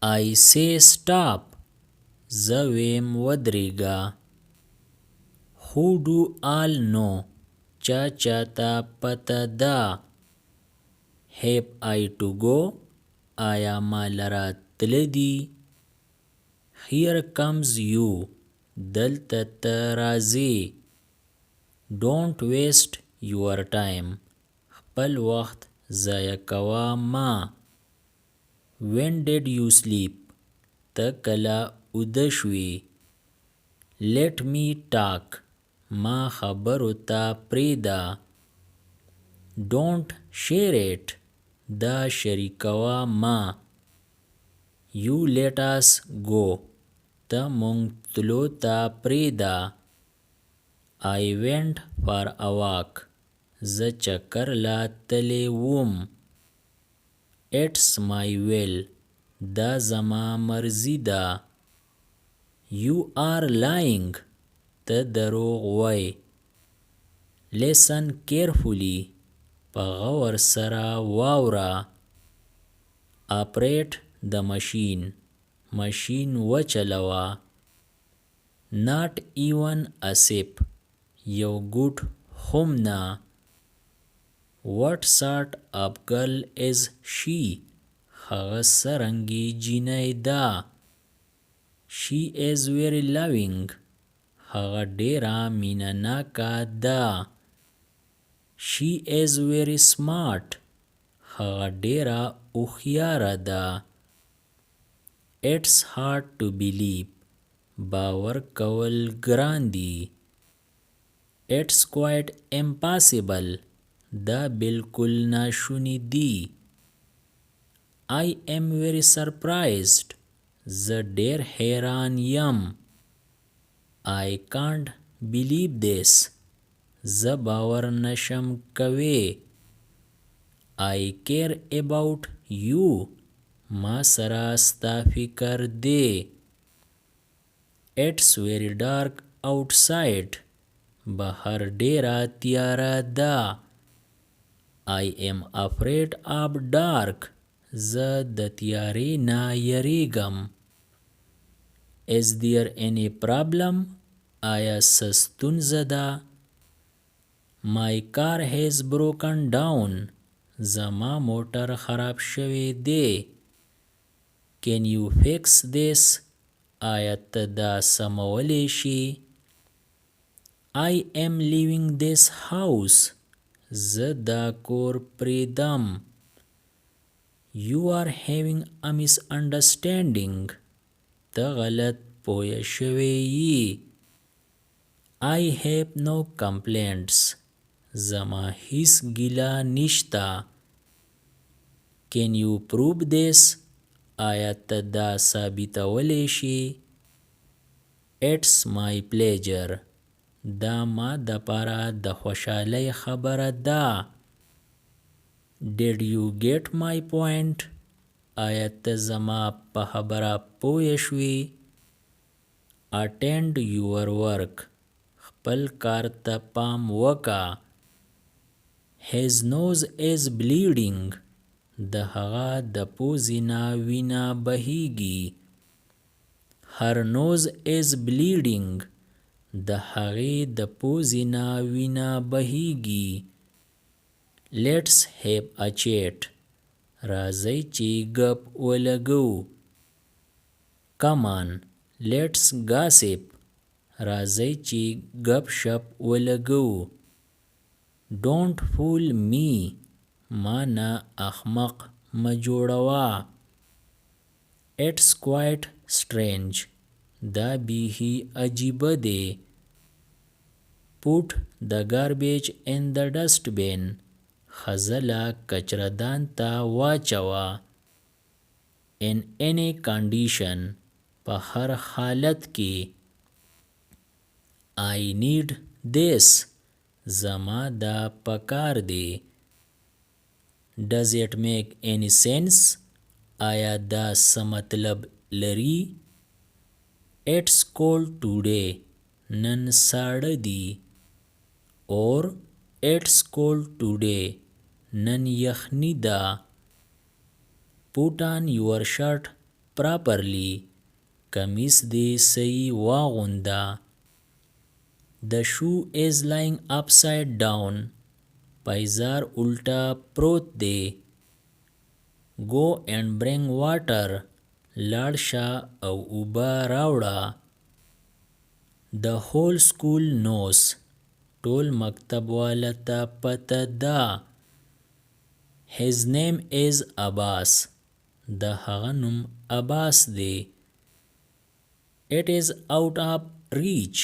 I say stop. زه ویم ودرېږه. Who do all know. چا چاته پته ده. Have I to go. آیا ما لره تله دي. Here comes you. دلته ته راځې. Don't waste your time. خپل وخت ضایع کوه ما. When did you sleep. ته کله اوده شوې. Let me talk. ما خبرو ته پرېږده. Don't share it. دا شریکوه ما. You let us go. ته مونږ تلو ته پرېږده. I went for a walk. زه چکر له تلی وم. It's my will. دا زما مرضی ده. You are lying. ته دروغ وای. Listen carefully. په غور سره واوره. Operate the machine. ماشین وچلوه. Not even a sip. یو ګوټ هم نه. What sort of girl is she. هغه څرنګې جینۍ ده. She is very loving. هغه ډېره مینه ناکه ده. She is very smart. هغه ډېره هوښیاره ده. It's hard to believe. باور کول ګران دي. It's quite impossible. دا بالکل ناشونی دي. I am very surprised. زه ډېر حیران یم. I can't believe this. زه باور نشم کوي. I care about you. ما سره ستا فکر دی. It's very dark outside. بهر ډېره تیاره ده. I am afraid of dark. زه د تیارې نه یریږم. Is there any problem. آیا څه ستونزه ده. My car has broken down. زما موټر خراب شوی دی. Can you fix this. آیا ته دا سمولی شي. I am leaving this house. زه دا کور پرېږدم. You are having a misunderstanding. ته غلط پوه شوی یې. I have no complaints. زما هیڅ ګیله نشته. Can you prove this. آیا ته دا ثابتولی شي. It's my pleasure. دا ما دپاره د خوشحالۍ خبره ده. Did you get my point. آیا ته زما په خبره پوه شوې. Attend your work. خپل کار ته پام وکړه. His nose is bleeding. د هغه د پوزې نه وینه بهیږي. Her nose is bleeding. د هغې د پوزې نه وینه بهیږي. Let's have a chat. راځئ چې ګپ ولګو. Come on. Let's gossip. راځئ چې ګپ شپ ولګو. Don't fool me. ما نه احمق مه جوړوه. It's quite strange. دا بیخي عجیبه دی. Put the garbage in the dustbin. خځله کچردان ته واچوه. In any condition. په هر حالت کې. I need this. زما دا پکار دی. Does it make any sense. آیا دا څه مطلب لري. It's cold today. نن ساړه دی. Or it's cold today. نن یخني ده. Put on your shirt properly. کمیس دی صحیح واغونده. The shoe is lying upside down. پایزار الٹا پروت دی. Go and bring water. لاړ شه او اوبه راوړه. The whole school knows. ټول مکتب والا ته پته ده. His name is Abbas. د هغه نوم عباس دی. It is out of reach.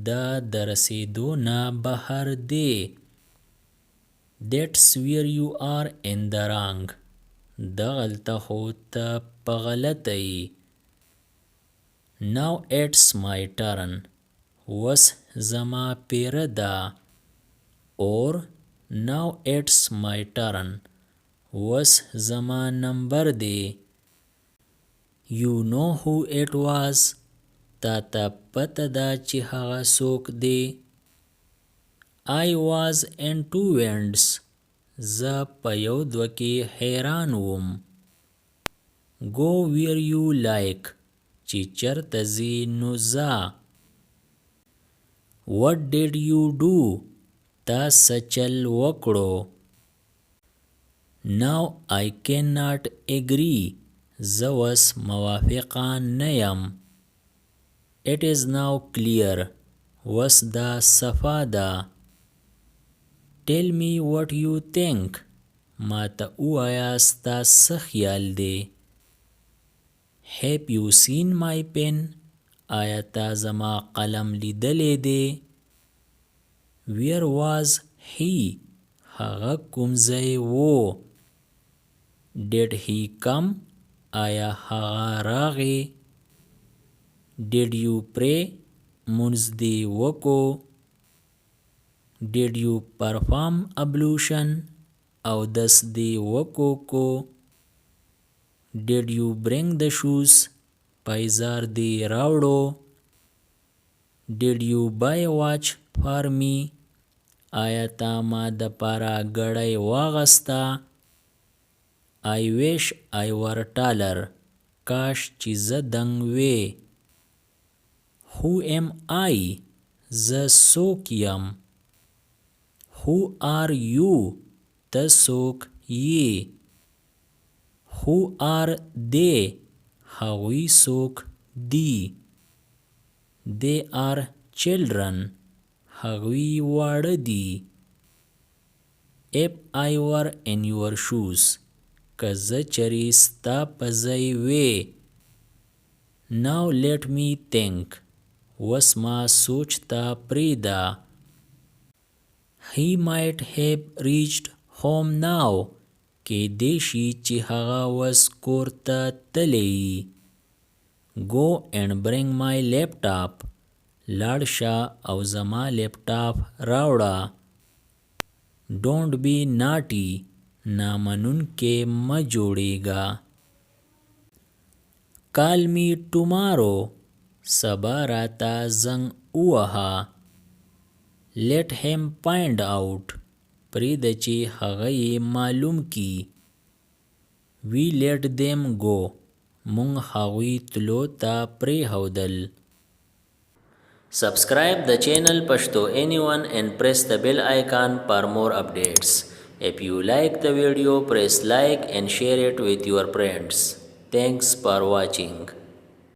دا د رسیدو نه بهر دی. That's where you are in the wrong. دغلته خو ته په غلطه یې. Now it's my turn. وس زما پیره ده. Or now it's my turn. وس زما نمبر دی. You know who it was. تا ته پته ده چې هغه څوک دی. I was in two winds. زه په یو دوه کې حیران وم. Go where you like. چې چرته ځې نو ځه. What did you do. تا څه چل وکړو. Now I cannot agree. زه اوس موافقه نه یم. It is now clear. اوس دا صفا ده. Tell me what you think. ما ته ووایه ستا څه خیال دی. Have you seen my pen. آیا تا زما قلم لیدلی دی. Where was he. هغه کوم ځای و. Did he come. آیا هغه راغی. Did you pray. مونځ دې وکړو. Did you perform ablution. اودس دې وکړو. Did you bring the shoes. پایزار دې راوړو. Did you buy a watch for me. آیا تا ما د پاره ګړۍ واغسته. I wish I were taller. کاش چې زه دنګ وې. Who am I. زه څوک یم. Who are you. ته څوک یې. Who are they. هغوی څوک دي. They are children. هغوی واړه دي. If I were in your shoes. که زه چرې ستا په ځای وې. Now let me think. وس ما سوچ ته پرېږده. He might have reached home now. کیدای شي چې هغه وس کور ته تللی. Go and bring my laptop. لاړ شه او زما لیپټاپ راوړه. Don't be naughty. نامنونکی مه جوړیږه. Call me tomorrow. سبا راته زنګ ووهه. Let him find out. پرېږده چې هغه یې معلوم کي. We let them go. مونږ هغوی تلو ته پرېښودل. Subscribe the channel Pashto Anyone and press the bell icon for more updates. If you like the video, press like and share it with your friends. Thanks for watching.